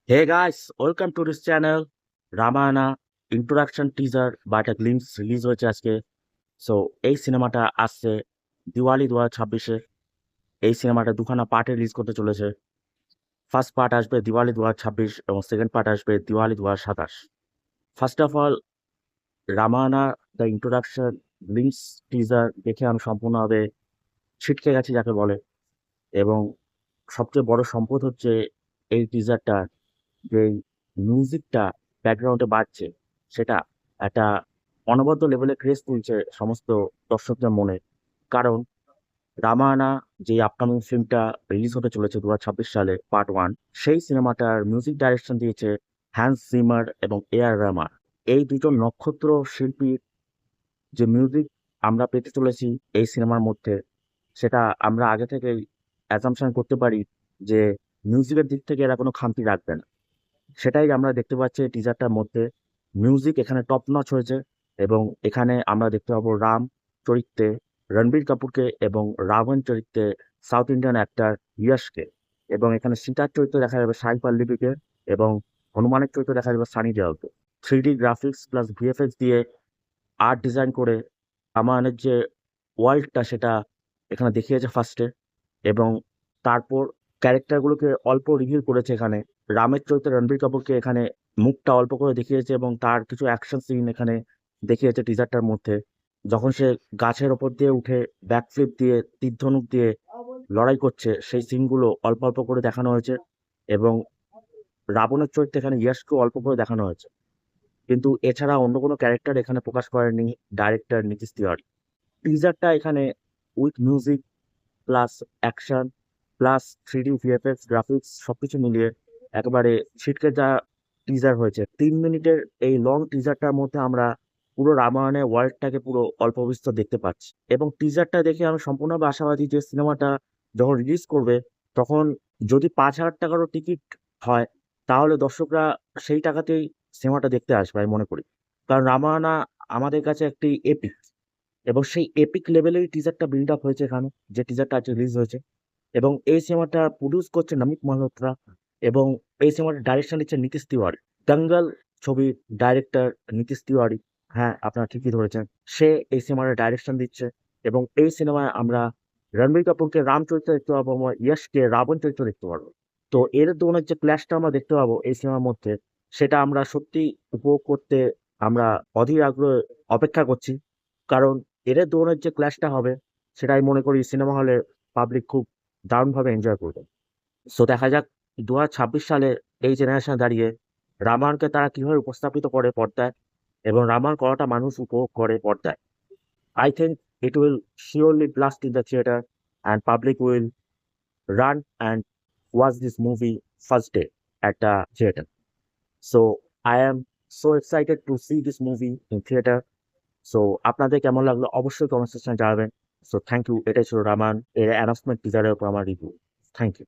Hey guys, welcome to this channel. Ramayana introduction teaser বা একটা glimpse release হয়েছে আজকে। সো এই সিনেমাটা আসছে দিওয়ালি 2026-এ। এই সিনেমাটা দুখানা পার্টে রিলিজ করতে চলেছে। ফার্স্ট পার্ট আসবে দিওয়ালি 2026 এবং সেকেন্ড পার্ট আসবে Diwali 2027। First of all, Ramayana the introduction glimpse teaser দেখে আমি সম্পূর্ণভাবে ছিটকে গেছি যাকে বলে। এবং সবচেয়ে বড় সম্পদ হচ্ছে এই টিজারটা, যে মিউজিকটা ব্যাকগ্রাউন্ডে বাজছে, সেটা একটা অনবদ্য লেভেলে ক্রেজ তুলছে সমস্ত দর্শকদের মনে। কারণ রামায়ণা যে আপকামিং ফিল্মটা রিলিজ হতে চলেছে 2026 সালে পার্ট 1, সেই সিনেমাটার মিউজিক ডাইরেকশন দিয়েছে হ্যান্স জিমার এবং A.R. রহমান। এই দুজন নক্ষত্র শিল্পীর যে মিউজিক আমরা পেতে চলেছি এই সিনেমার মধ্যে, সেটা আমরা আগে থেকেই অ্যাজাম্পশন করতে পারি যে মিউজিকের দিক থেকে এরা কোনো খামতি রাখবে না। সেটাই আমরা দেখতে পাচ্ছি টিজারটার মধ্যে। মিউজিক এখানে টপ নচ হয়েছে এবং এখানে আমরা দেখতে পাবো রাম চরিত্রে রণবীর কাপুরকে এবং রাবণ চরিত্রে সাউথ ইন্ডিয়ান অ্যাক্টর ইয়াশকে। এবং এখানে সীতার চরিত্রে দেখা যাবে সাই পল্লবীকে এবং হনুমানের চরিত্রে দেখা যাবে সানি দেওয়ালকে। 3D গ্রাফিক্স প্লাস ভিএফএক্স দিয়ে আর্ট ডিজাইন করে রামায়ণের যে ওয়ার্ল্ডটা সেটা এখানে দেখিয়েছে ফার্স্টে। এবং তারপর ক্যারেক্টারগুলোকে অল্প রিভিল করেছে এখানে। রামের চরিত্রে রণবীর কাপুরকে এখানে মুখটা অল্প করে দেখিয়েছে এবং তার কিছু অ্যাকশন সিন এখানে দেখিয়েছে টিজারটার মধ্যে। যখন সে গাছের ওপর দিয়ে উঠে ব্যাকফ্লিপ দিয়ে তীর ধনুক দিয়ে লড়াই করছে, সেই সিনগুলো অল্প অল্প করে দেখানো হয়েছে। এবং রাবণের চরিত্রে এখানে ইয়াশকেও অল্প করে দেখানো হয়েছে। কিন্তু এছাড়া অন্য কোনো ক্যারেক্টার এখানে প্রকাশ করেনি ডাইরেক্টর নীতিশ তিওয়ারি। টিজারটা এখানে with music plus action plus 3D VFX graphics সবকিছু মিলিয়ে একেবারে ছিটকে যা টিজার হয়েছে। 3 মিনিটের এই লং টিজারটার মধ্যে আমরা পুরো রামায়ণের ওয়ার্ল্ডটাকে পুরো অল্প বিস্তর দেখতে পাচ্ছি। এবং টিজারটা দেখে আমি সম্পূর্ণভাবে আশাবাদী যে সিনেমাটা যখন রিলিজ করবে, তখন যদি 5,000 টাকারও টিকিট হয়, তাহলে দর্শকরা সেই টাকাতেই সিনেমাটা দেখতে আসবে আমি মনে করি। কারণ রামায়ণা আমাদের কাছে একটি এপিক, এবং সেই এপিক লেভেলের টিজারটা বিল্ড আপ হয়েছে এখানে, যে টিজারটা আজকে রিলিজ হয়েছে। এবং এই সিনেমাটা প্রডিউস করছে নমিত মালহোত্রা এবং এই সিনেমাটার ডাইরেকশন দিচ্ছে নীতিশ তিওয়ারি। দাঙ্গল ছবির ডাইরেক্টর নীতিশ তিওয়ারি, হ্যাঁ আপনারা ঠিকই ধরেছেন, সে এই সিনেমাটার ডাইরেকশন দিচ্ছে। এবং এই সিনেমায় আমরা রণবীর কাপুরকে রাম চরিত্রে দেখতে পাবো, আমরা ইয়াশকে রাবণ চরিত্রে দেখতে পারবো। তো এর দোনের যে ক্ল্যাশটা আমরা দেখতে পাবো এই সিনেমার মধ্যে, সেটা আমরা সত্যি উপভোগ করতে আমরা অধীর আগ্রহে অপেক্ষা করছি। কারণ এদের দোনের যে ক্ল্যাশটা হবে, সেটাই মনে করি সিনেমা হলে পাবলিক খুব দারুণভাবে এনজয় করবে। সো দেখা যাক 2026 সালে এই জেনারেশনে দাঁড়িয়ে রামায়ণকে তারা কিভাবে উপস্থাপিত করে পর্দায়, এবং রামায়ণ করাটা মানুষ উপভোগ করে পর্দায়। I think it will surely blast in the theatre and public will run and watch this movie first day at the theatre. So I am so excited to see this movie in theatre. So আপনাদের কেমন লাগলো অবশ্যই comment সেকশনে জানাবেন। So thank you. এটাই ছিল রামায়ণ এর announcement টিজারের উপর আমার রিভিউ। Thank you.